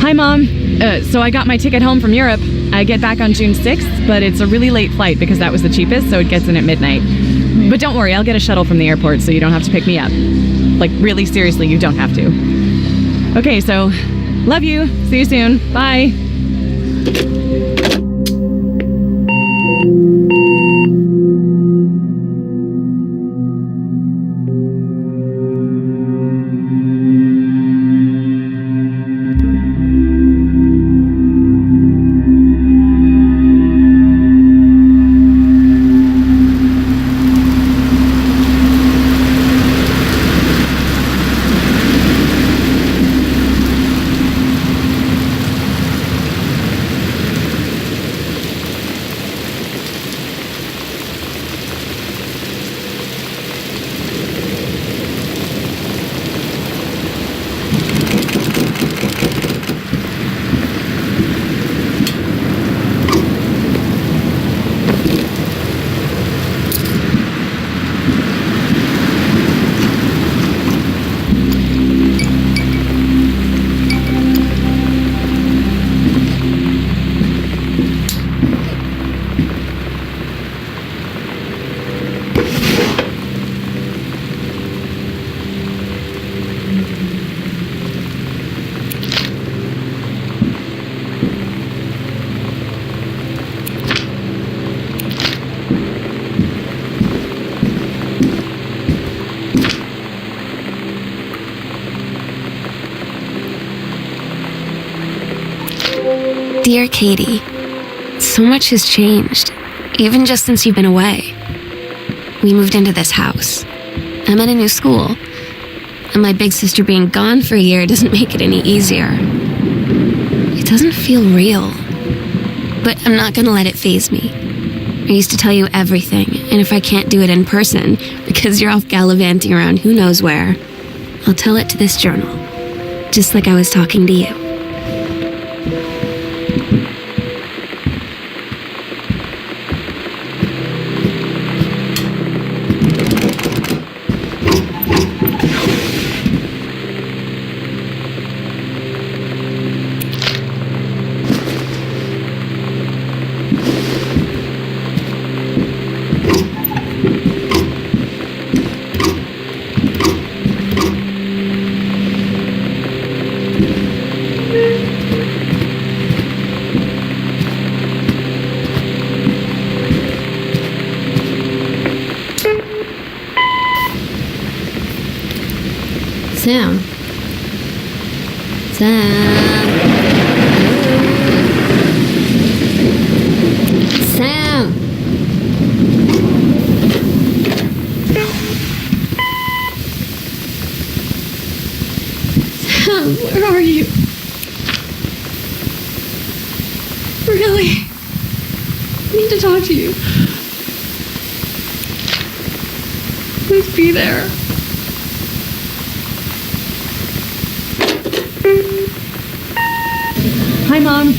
Hi, Mom. So I got my ticket home from Europe. I get back on June 6th, but it's a really late flight because that was the cheapest, so it gets in at midnight. But don't worry, I'll get a shuttle from the airport so you don't have to pick me up. Like, really seriously, you don't have to. Okay, so love you. See you soon. Bye. Dear Katie, so much has changed, even just since you've been away. We moved into this house. I'm at a new school, and my big sister being gone for a year doesn't make it any easier. It doesn't feel real, but I'm not gonna let it faze me. I used to tell you everything, and if I can't do it in person, because you're off gallivanting around who knows where, I'll tell it to this journal, just like I was talking to you. Sam. Sam. Sam, where are you? Really? I need to talk to you. Please be there. Hi, Mom.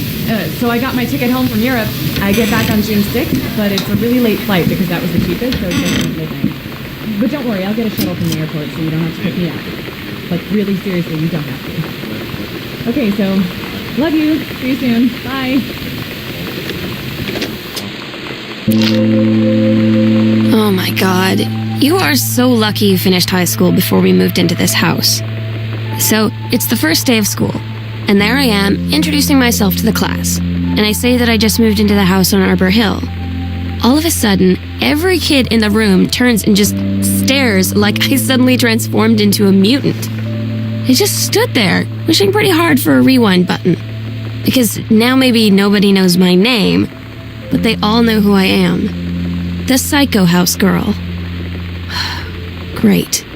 So I got my ticket home from Europe. I get back on June 6th, but it's a really late flight because that was the cheapest, so it gets in at midnight. But don't worry, I'll get a shuttle from the airport so you don't have to pick me up. Like, really seriously, you don't have to. Okay, so love you. See you soon. Bye. Oh my God. You are so lucky you finished high school before we moved into this house. So, it's the first day of school, and there I am, introducing myself to the class, and I say that I just moved into the house on Arbor Hill. All of a sudden, every kid in the room turns and just stares like I suddenly transformed into a mutant. I just stood there, wishing pretty hard for a rewind button. Because now maybe nobody knows my name, but they all know who I am. The Psycho House girl. Great.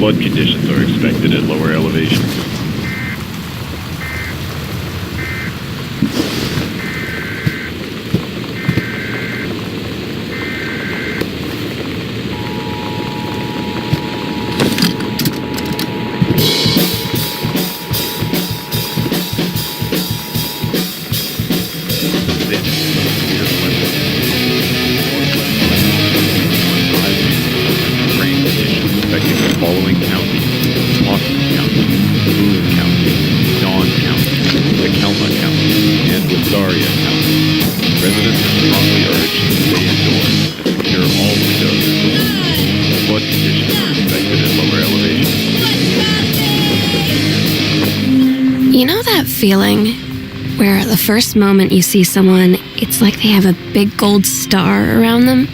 Flood conditions are expected at lower elevations. Rain conditions affecting the following counties: Austin County, Boone County, Dawn County, Tacoma County, and Wistaria County. Residents are strongly urged to stay indoors and secure all windows and doors. Flood conditions are expected at lower elevations. You know that feeling where the first moment you see someone, it's like they have a big gold star around them,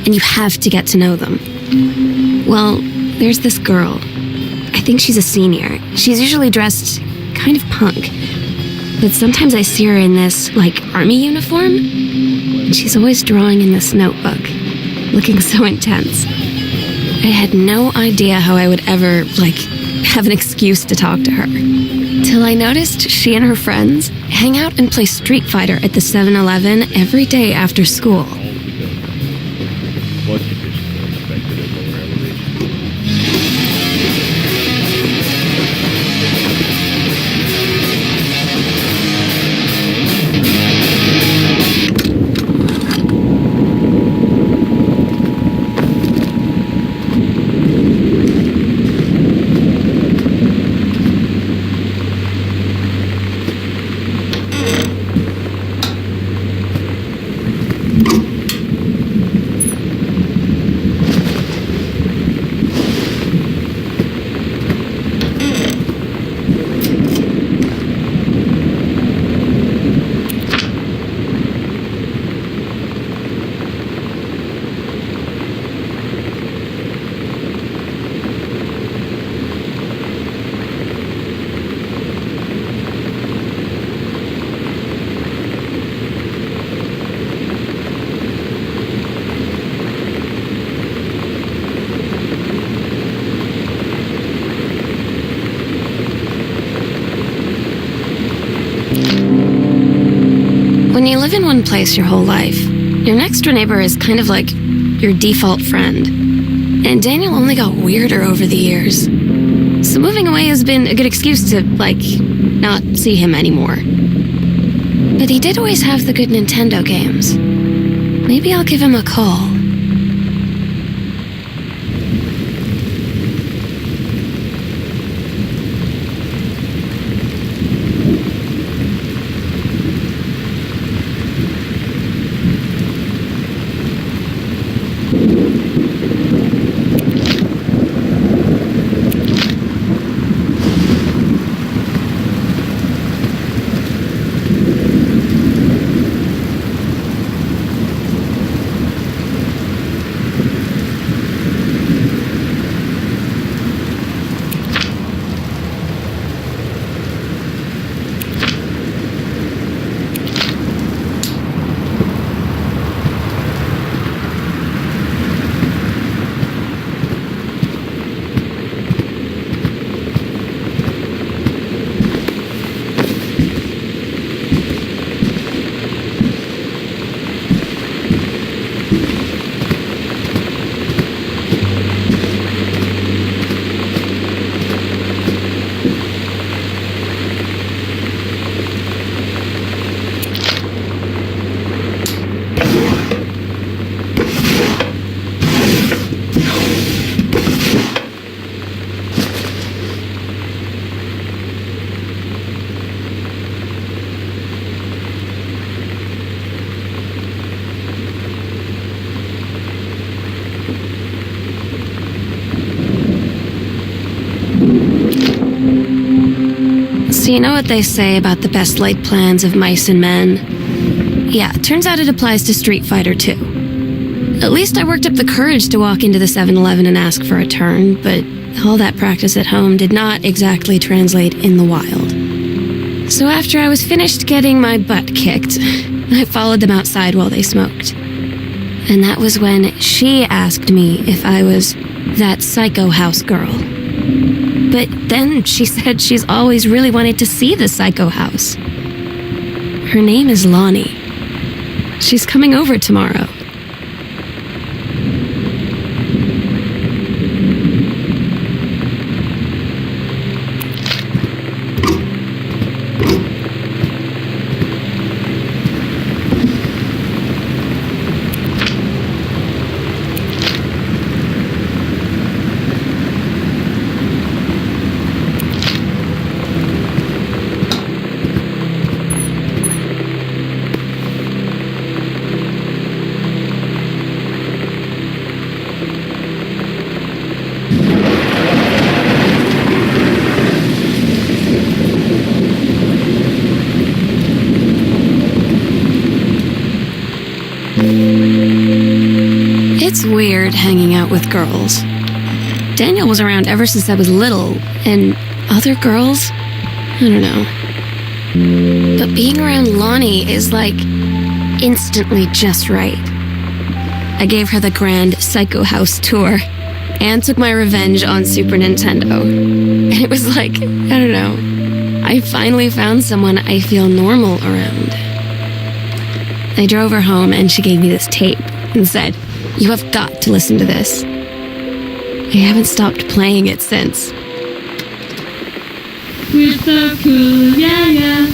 and you have to get to know them? Well, there's this girl. I think she's a senior. She's usually dressed kind of punk, but sometimes I see her in this, army uniform, and she's always drawing in this notebook, looking so intense. I had no idea how I would ever, have an excuse to talk to her. Till I noticed she and her friends hang out and play Street Fighter at the 7-Eleven every day after school. Flood conditions are expected at lower elevations. When you live in one place your whole life, your next door neighbor is kind of like your default friend. And Daniel only got weirder over the years. So moving away has been a good excuse to, not see him anymore. But he did always have the good Nintendo games. Maybe I'll give him a call. So you know what they say about the best laid plans of mice and men? Yeah, it turns out it applies to Street Fighter too. At least I worked up the courage to walk into the 7-Eleven and ask for a turn, but all that practice at home did not exactly translate in the wild. So after I was finished getting my butt kicked, I followed them outside while they smoked. And that was when she asked me if I was that psycho house girl. But then she said she's always really wanted to see the psycho house. Her name is Lonnie. She's coming over tomorrow. It's weird hanging out with girls. Daniel was around ever since I was little, and other girls? I don't know. But being around Lonnie is like instantly just right. I gave her the grand Psycho House tour and took my revenge on Super Nintendo. And it was like, I don't know, I finally found someone I feel normal around. I drove her home and she gave me this tape and said, "You have got to listen to this." I haven't stopped playing it since. We're so cool, yeah, yeah.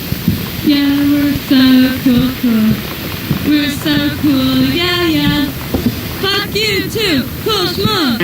Yeah, we're so cool. We're so cool, yeah, yeah. Fuck you too, cool schmuck.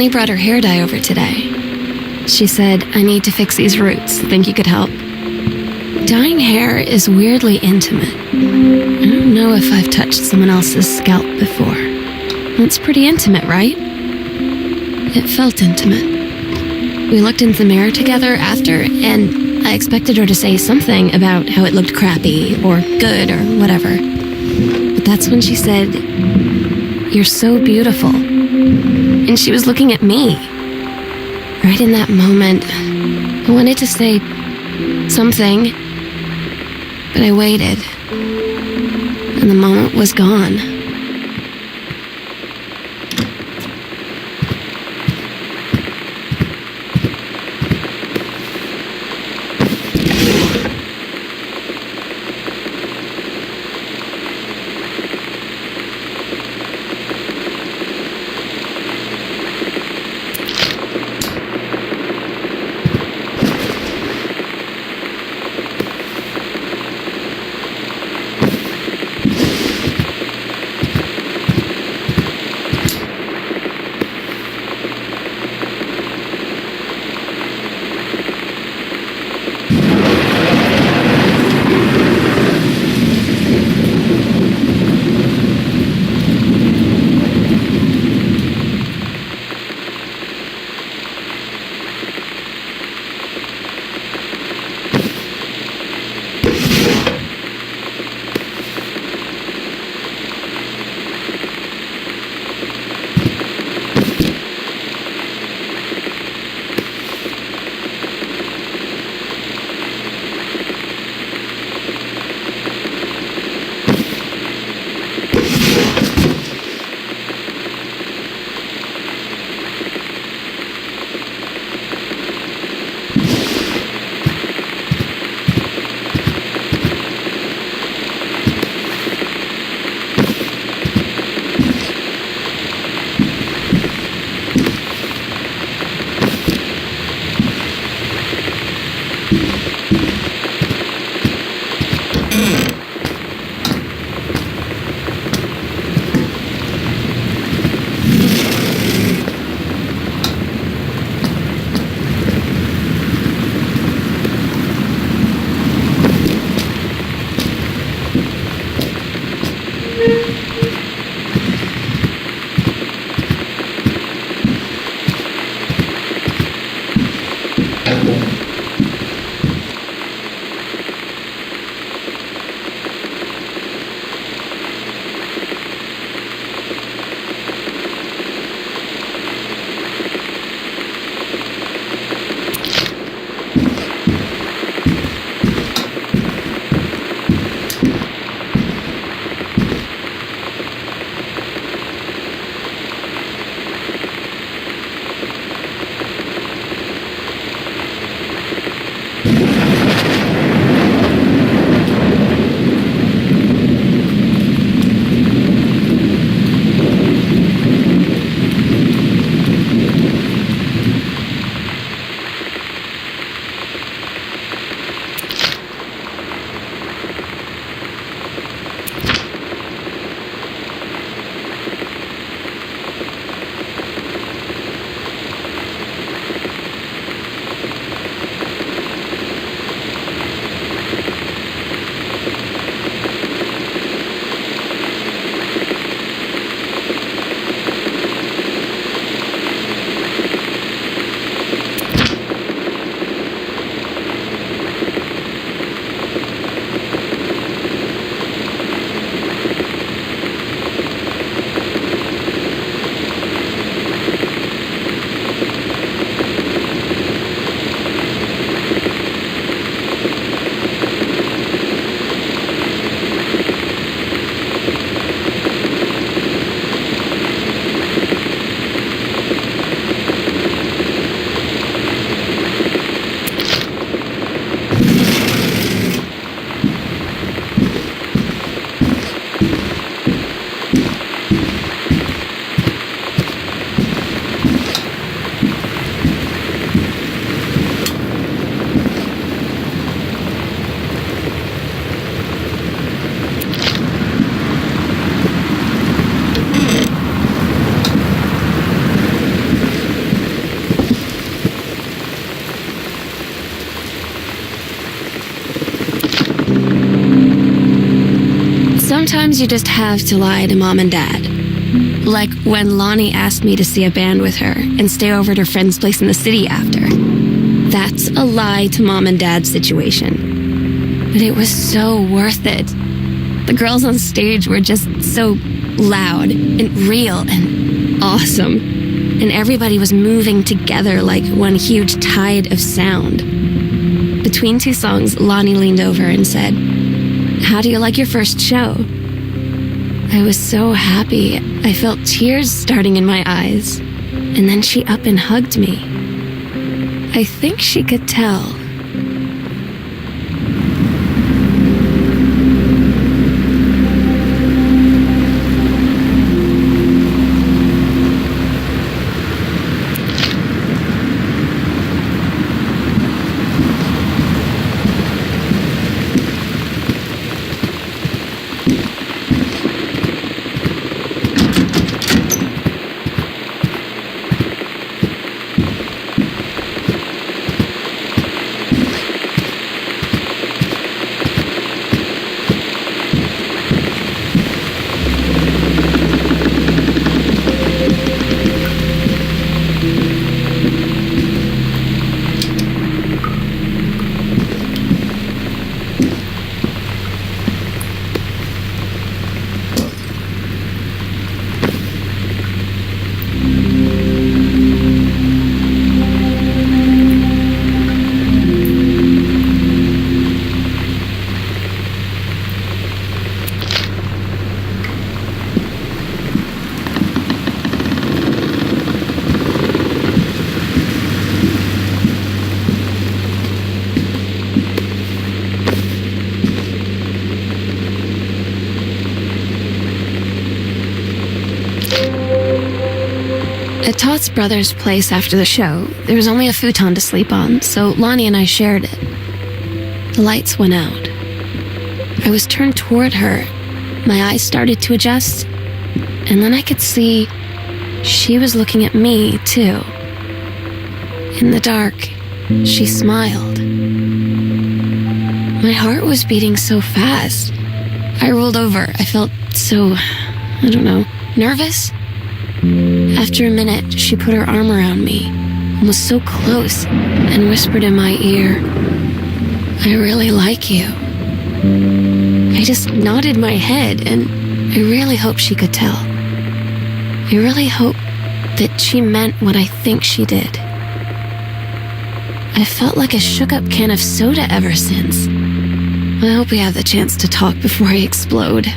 Annie brought her hair dye over today. She said, I need to fix these roots. Think you could help? Dyeing hair is weirdly intimate. I don't know if I've touched someone else's scalp before. It's pretty intimate, right? It felt intimate. We looked in the mirror together after, and I expected her to say something about how it looked crappy or good or whatever. But that's when she said, You're so beautiful. And she was looking at me. Right in that moment, I wanted to say something, but I waited, and the moment was gone. Sometimes you just have to lie to mom and dad. Like when Lonnie asked me to see a band with her and stay over at her friend's place in the city after. That's a lie to mom and dad situation. But it was so worth it. The girls on stage were just so loud and real and awesome. And everybody was moving together like one huge tide of sound. Between two songs, Lonnie leaned over and said, "How do you like your first show?" I was so happy. I felt tears starting in my eyes. And then she up and hugged me. I think she could tell. At Todd's brother's place after the show, there was only a futon to sleep on, so Lonnie and I shared it. The lights went out. I was turned toward her. My eyes started to adjust, and then I could see she was looking at me, too. In the dark, she smiled. My heart was beating so fast. I rolled over. I felt so, nervous. After a minute, she put her arm around me and was so close and whispered in my ear, "I really like you." I just nodded my head, and I really hope she could tell. I really hope that she meant what I think she did. I felt like a shook-up can of soda ever since. I hope we have the chance to talk before I explode.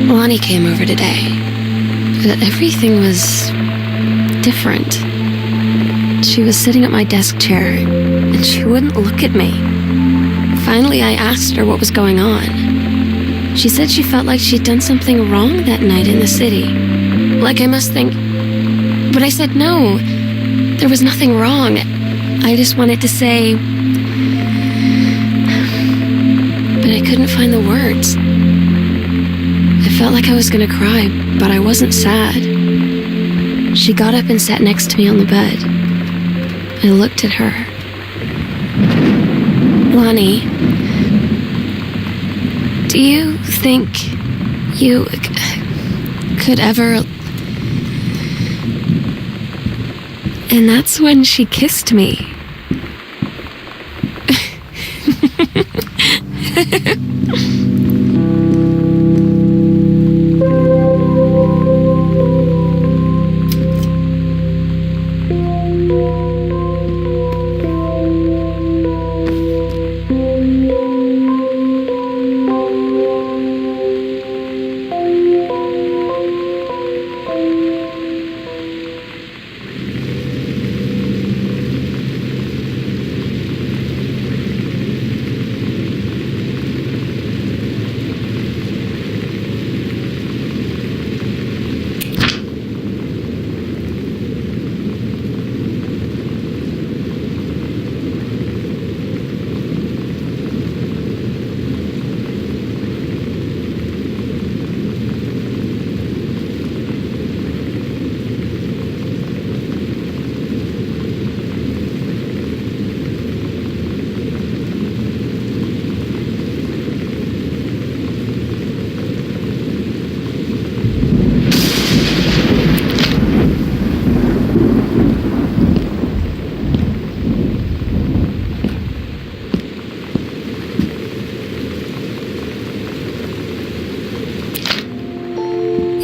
Lonnie came over today. Everything was different. She was sitting at my desk chair, and she wouldn't look at me. Finally, I asked her what was going on. She said she felt like she'd done something wrong that night in the city. Like I must think... But I said no. There was nothing wrong. I just wanted to say... But I couldn't find the words. I felt like I was gonna cry, but I wasn't sad. She got up and sat next to me on the bed. I looked at her. Lonnie, do you think you could ever... And that's when she kissed me.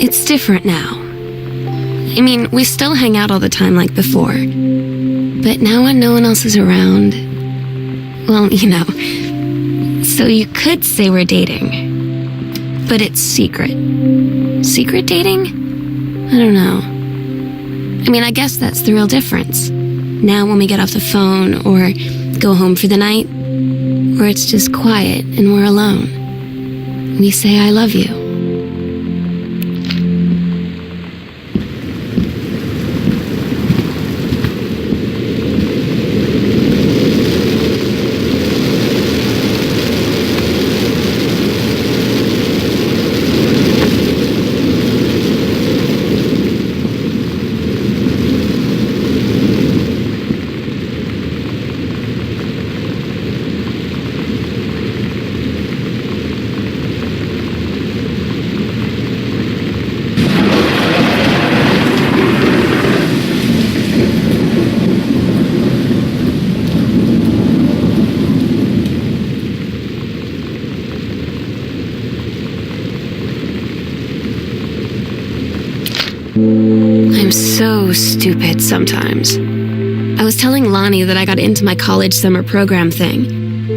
It's different now. I mean, we still hang out all the time like before. But now when no one else is around... Well, you know. So you could say we're dating. But it's secret. Secret dating? I don't know. I mean, I guess that's the real difference. Now when we get off the phone or go home for the night, where it's just quiet and we're alone. We say I love you. I'm so stupid sometimes. I was telling Lonnie that I got into my college summer program thing,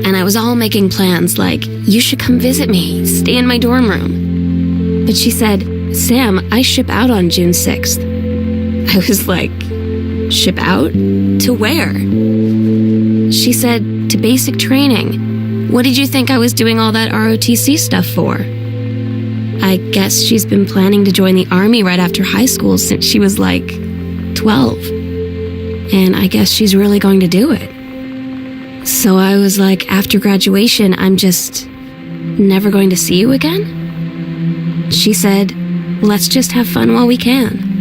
and I was all making plans like, you should come visit me, stay in my dorm room. But she said, Sam, I ship out on June 6th. I was like, ship out? To where? She said, to basic training. What did you think I was doing all that ROTC stuff for? I guess she's been planning to join the army right after high school since she was like 12. And I guess she's really going to do it. So I was like, after graduation, I'm just never going to see you again? She said, let's just have fun while we can.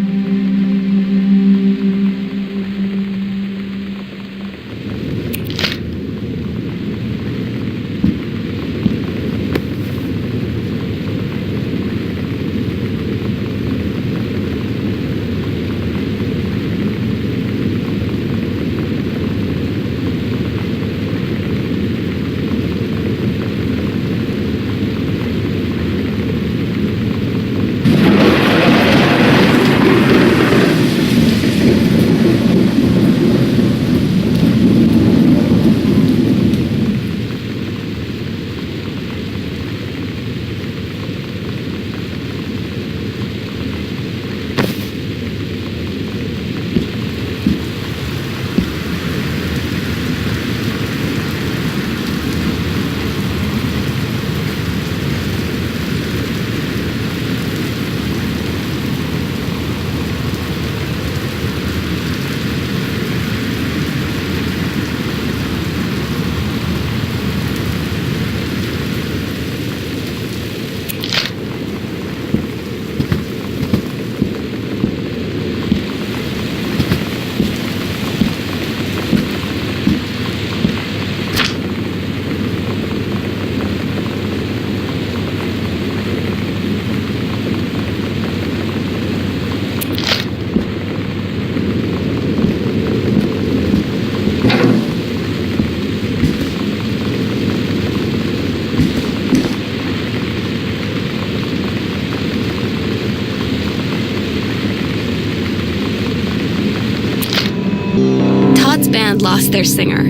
band lost their singer.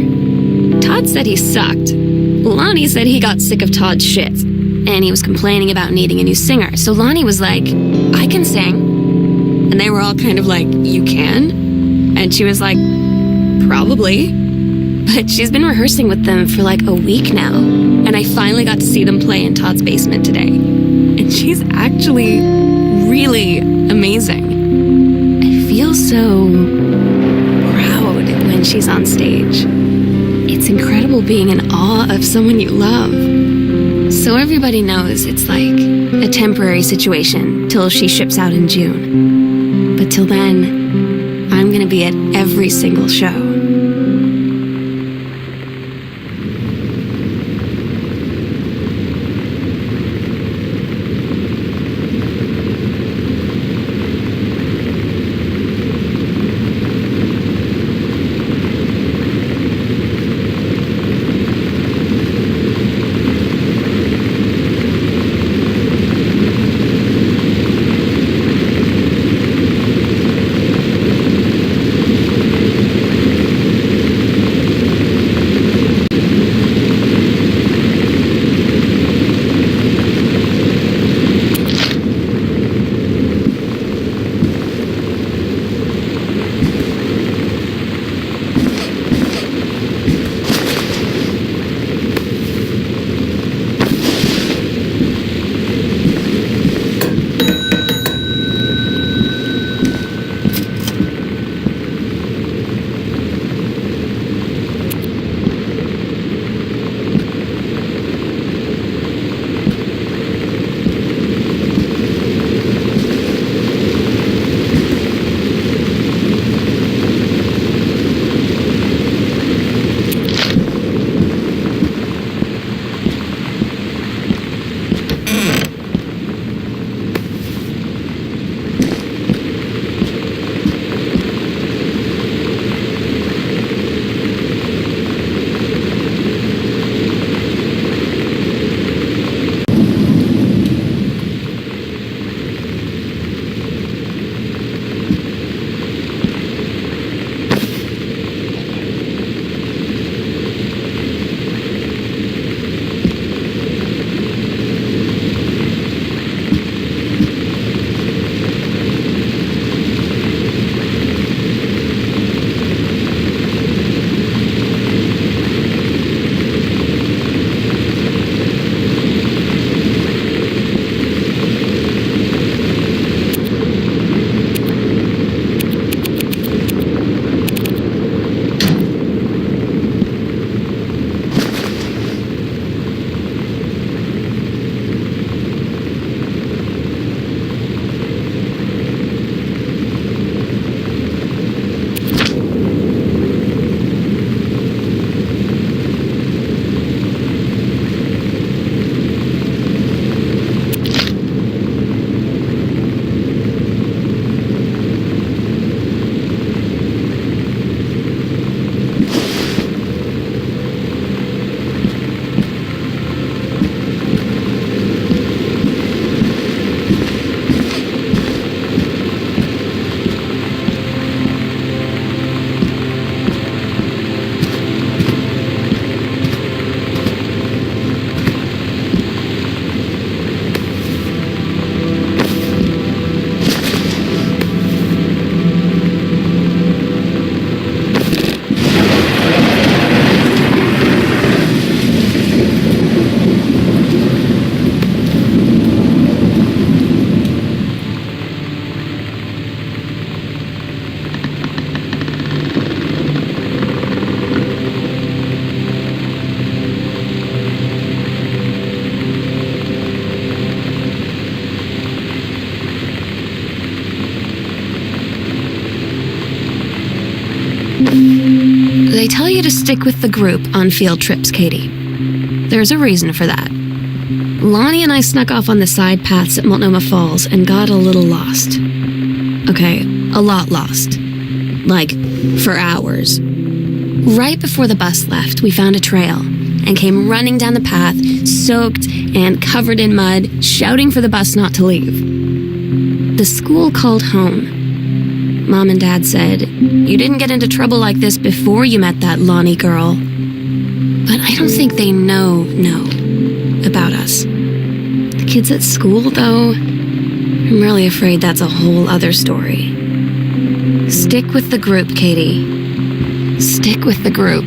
Todd said he sucked. Lonnie said he got sick of Todd's shit, and he was complaining about needing a new singer. So Lonnie was like, I can sing. And they were all kind of like, you can? And she was like, probably. But she's been rehearsing with them for like a week now, and I finally got to see them play in Todd's basement today. And she's actually really amazing. I feel so proud when she's on stage. It's incredible being in awe of someone you love. So everybody knows it's like a temporary situation till she ships out in June. But till then, I'm gonna be at every single show. They tell you to stick with the group on field trips, Katie. There's a reason for that. Lonnie and I snuck off on the side paths at Multnomah Falls and got a little lost. Okay, a lot lost. Like, for hours. Right before the bus left, we found a trail and came running down the path, soaked and covered in mud, shouting for the bus not to leave. The school called home. Mom and Dad said, you didn't get into trouble like this before you met that Lonnie girl. But I don't think they know about us. The kids at school, though, I'm really afraid that's a whole other story. Stick with the group, Katie. Stick with the group.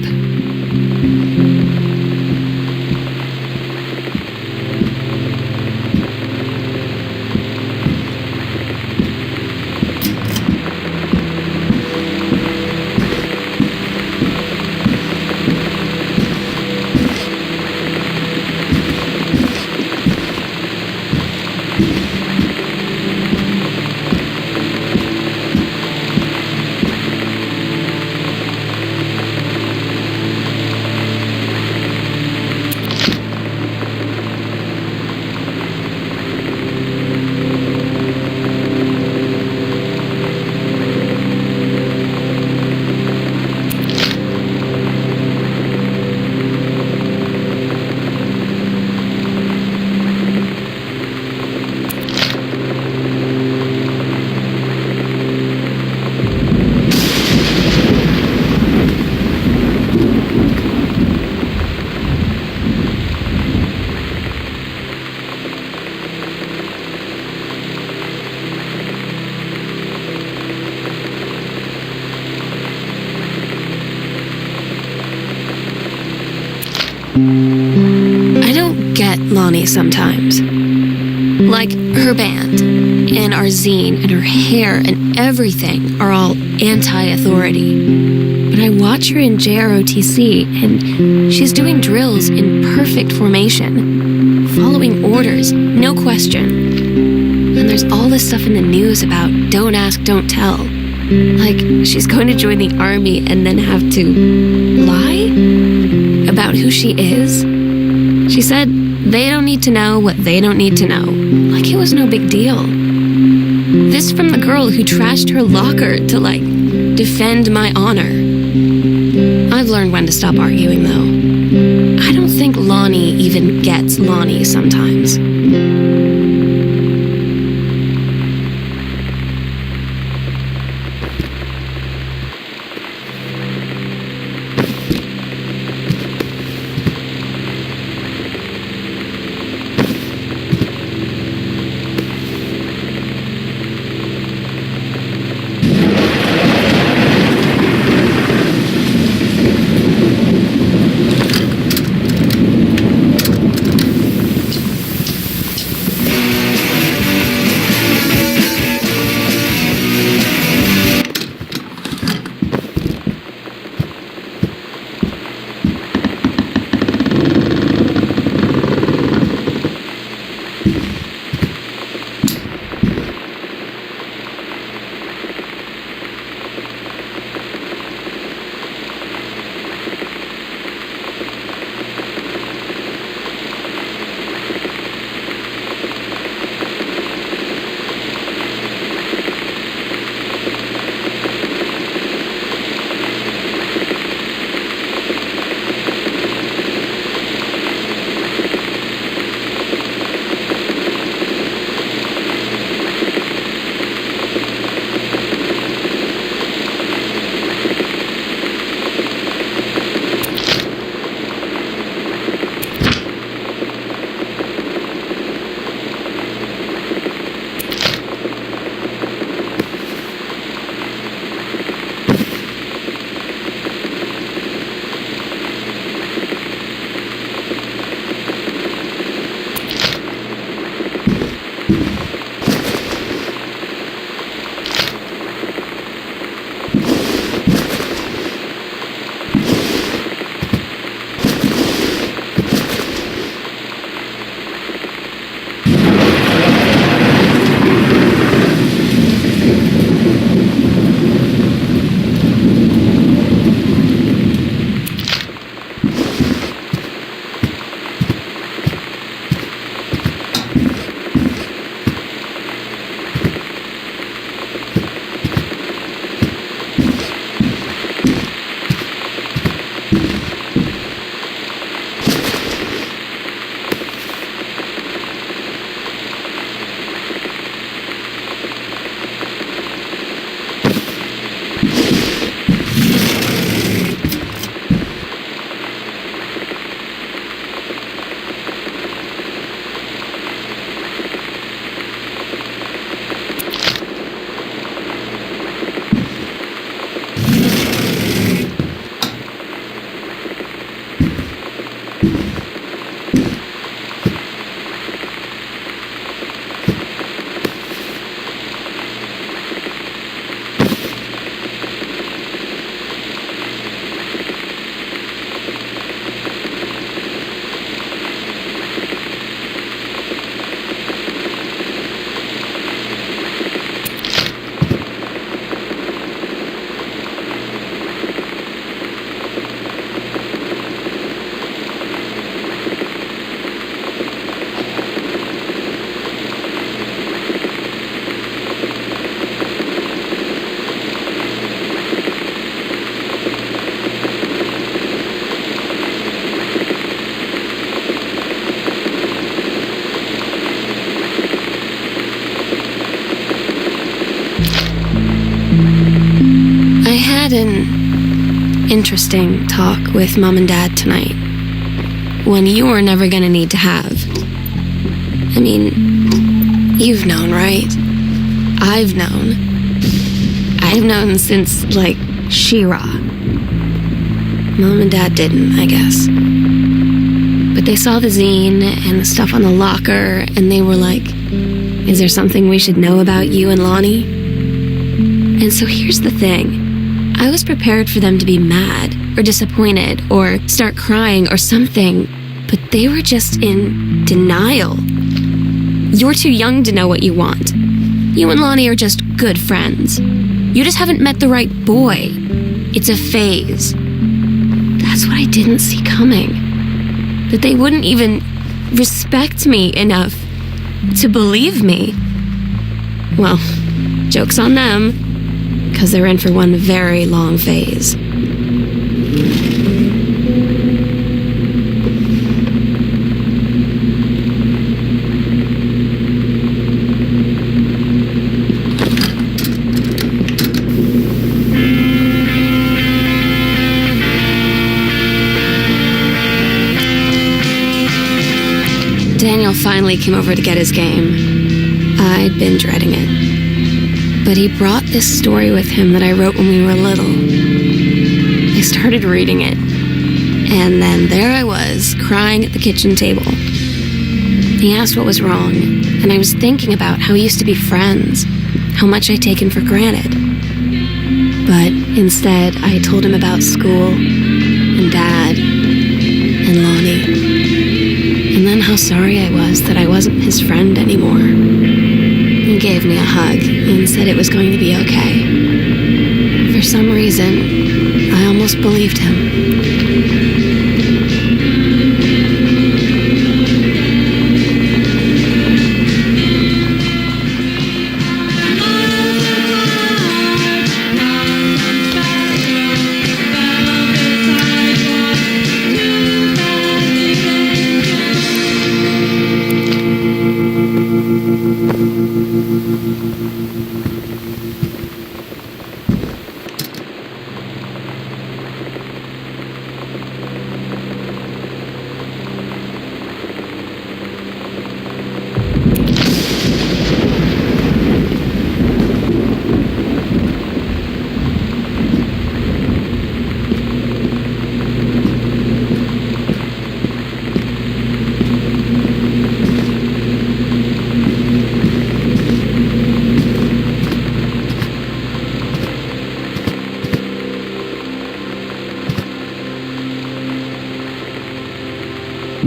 I don't get Lonnie sometimes. Like, her band, and our zine, and her hair, and everything are all anti-authority. But I watch her in JROTC, and she's doing drills in perfect formation, following orders, no question. And there's all this stuff in the news about don't ask, don't tell. Like, she's going to join the army and then have to lie about who she is. She said they don't need to know what they don't need to know. Like it was no big deal. This from the girl who trashed her locker to, like, defend my honor. I've learned when to stop arguing, though. I don't think Lonnie even gets Lonnie sometimes. had an interesting talk with Mom and Dad tonight. One you were never gonna need to have. I mean, you've known, right? I've known. I've known since, like, She-Ra. Mom and Dad didn't, I guess. But they saw the zine and the stuff on the locker, and they were like, is there something we should know about you and Lonnie? And so here's the thing. I was prepared for them to be mad, or disappointed, or start crying, or something, but they were just in denial. You're too young to know what you want. You and Lonnie are just good friends. You just haven't met the right boy. It's a phase. That's what I didn't see coming. That they wouldn't even respect me enough to believe me. Well, joke's on them, because they're in for one very long phase. Daniel finally came over to get his game. I'd been dreading it. But he brought this story with him that I wrote when we were little. I started reading it, and then there I was, crying at the kitchen table. He asked what was wrong, and I was thinking about how we used to be friends, how much I'd taken for granted. But instead, I told him about school, and Dad, and Lonnie. And then how sorry I was that I wasn't his friend anymore. He gave me a hug and said it was going to be okay. For some reason, I almost believed him.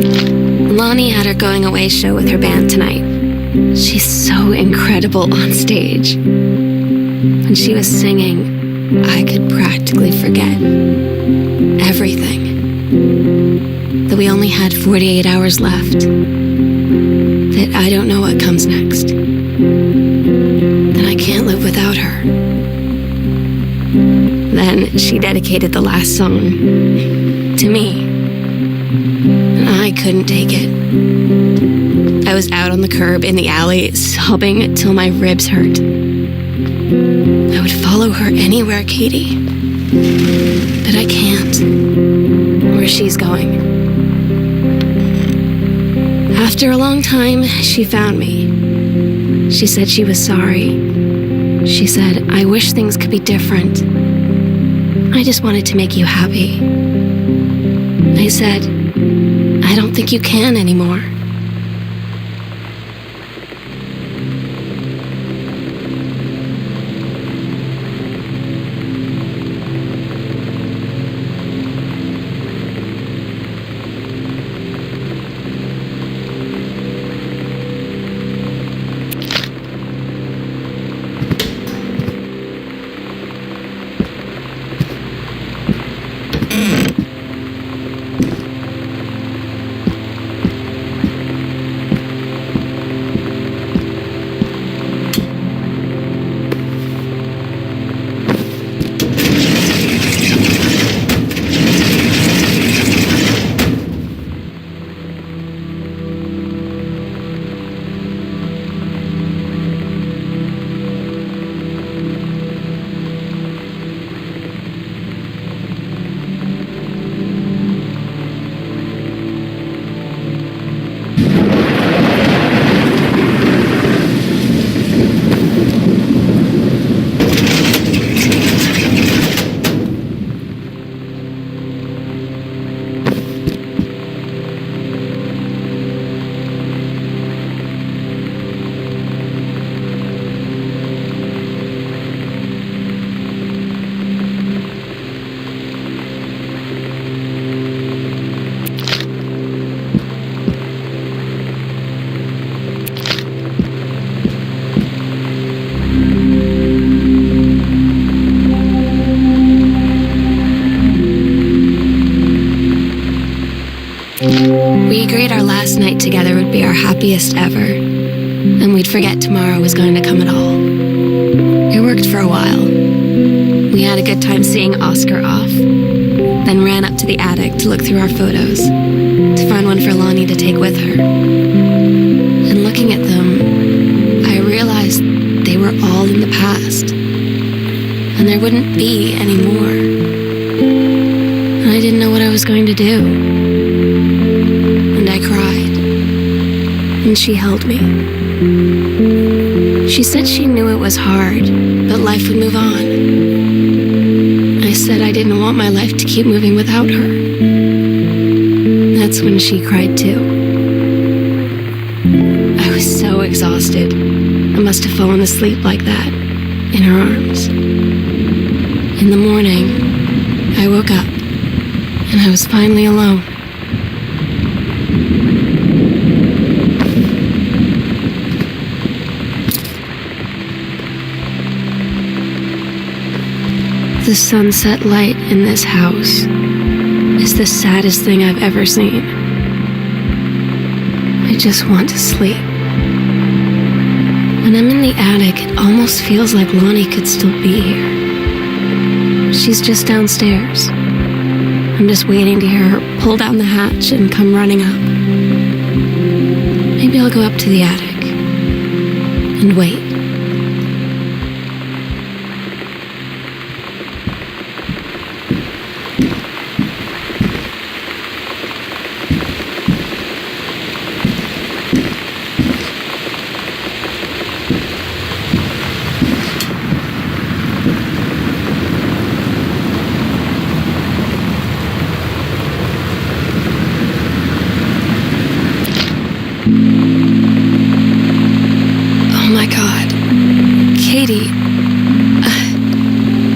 Lonnie had her going away show with her band tonight. She's so incredible on stage. When she was singing, I could practically forget everything. That we only had 48 hours left. That I don't know what comes next. That I can't live without her. Then she dedicated the last song to me. I couldn't take it. I was out on the curb in the alley, sobbing till my ribs hurt. I would follow her anywhere, Katie. But I can't. Where she's going. After a long time, she found me. She said she was sorry. She said, I wish things could be different. I just wanted to make you happy. I said, I don't think you can anymore. worried our last night together would be our happiest ever, and we'd forget tomorrow was going to come at all. It worked for a while. We had a good time seeing Oscar off, then ran up to the attic to look through our photos, to find one for Lonnie to take with her. And looking at them, I realized they were all in the past, and there wouldn't be any more. And I didn't know what I was going to do. And I cried, and she held me. She said she knew it was hard, but life would move on. I said I didn't want my life to keep moving without her. That's when she cried too. I was so exhausted. I must have fallen asleep like that, in her arms. In the morning, I woke up, and I was finally alone. The sunset light in this house is the saddest thing I've ever seen. I just want to sleep. When I'm in the attic, it almost feels like Lonnie could still be here. She's just downstairs. I'm just waiting to hear her pull down the hatch and come running up. Maybe I'll go up to the attic and wait.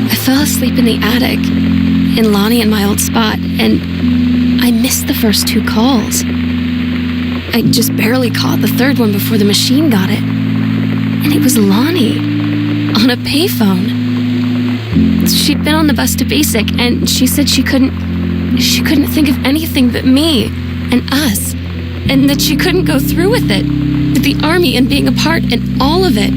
I fell asleep in the attic, in Lonnie and my old spot, and I missed the first 2 calls. I just barely caught the third one before the machine got it. And it was Lonnie, on a payphone. She'd been on the bus to Basic, and she said she couldn't think of anything but me and us, and that she couldn't go through with it, with the Army and being apart and all of it.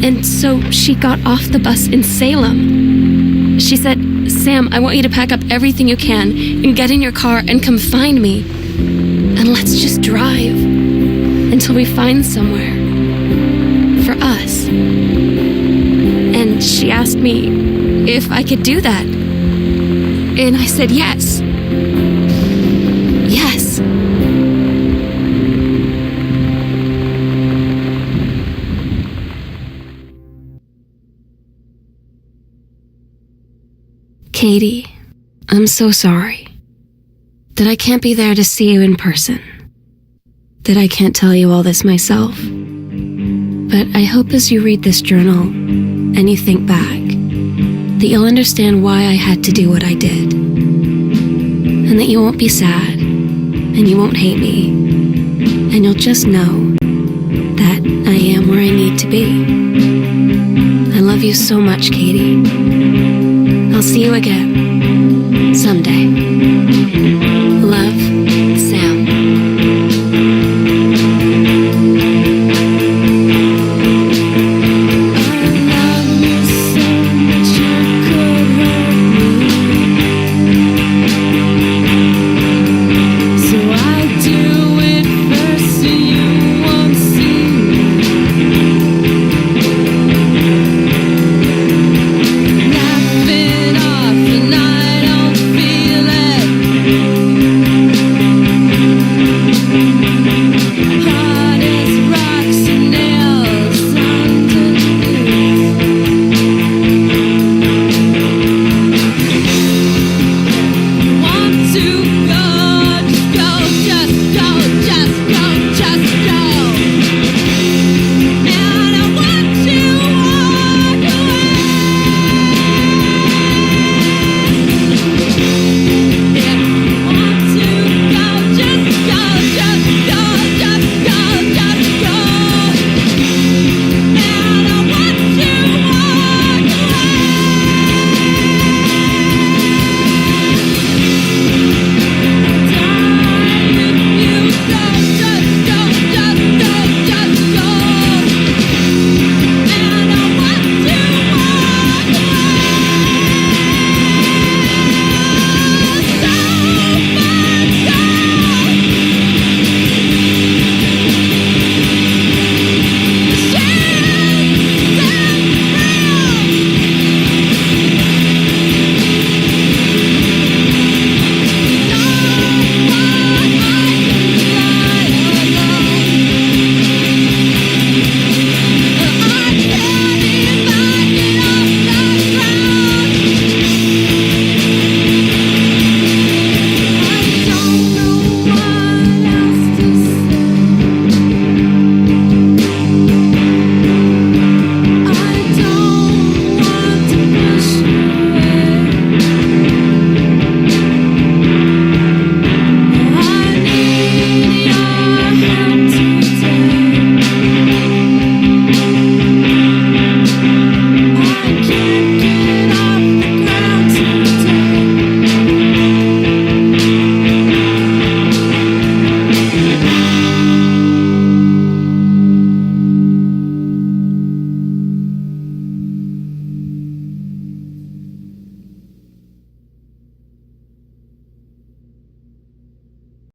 And so she got off the bus in Salem. She said, "Sam, I want you to pack up everything you can and get in your car and come find me. And let's just drive until we find somewhere for us." And she asked me if I could do that. And I said yes. Yes. Katie, I'm so sorry that I can't be there to see you in person, that I can't tell you all this myself. But I hope as you read this journal and you think back, that you'll understand why I had to do what I did, and that you won't be sad, and you won't hate me, and you'll just know that I am where I need to be. I love you so much, Katie. I'll see you again someday.